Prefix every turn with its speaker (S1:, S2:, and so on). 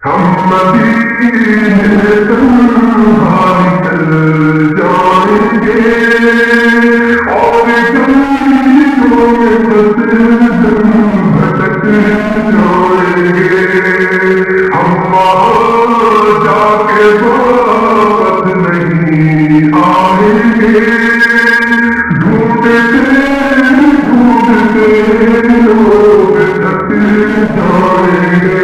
S1: हम मदीने तन्हाई चल जाएंगे और गलियों में बस भटक जाएंगे। हम वहाँ जाके वापस नहीं आएंगे। ढूंढते ढूंढते लोग थक जाएंगे।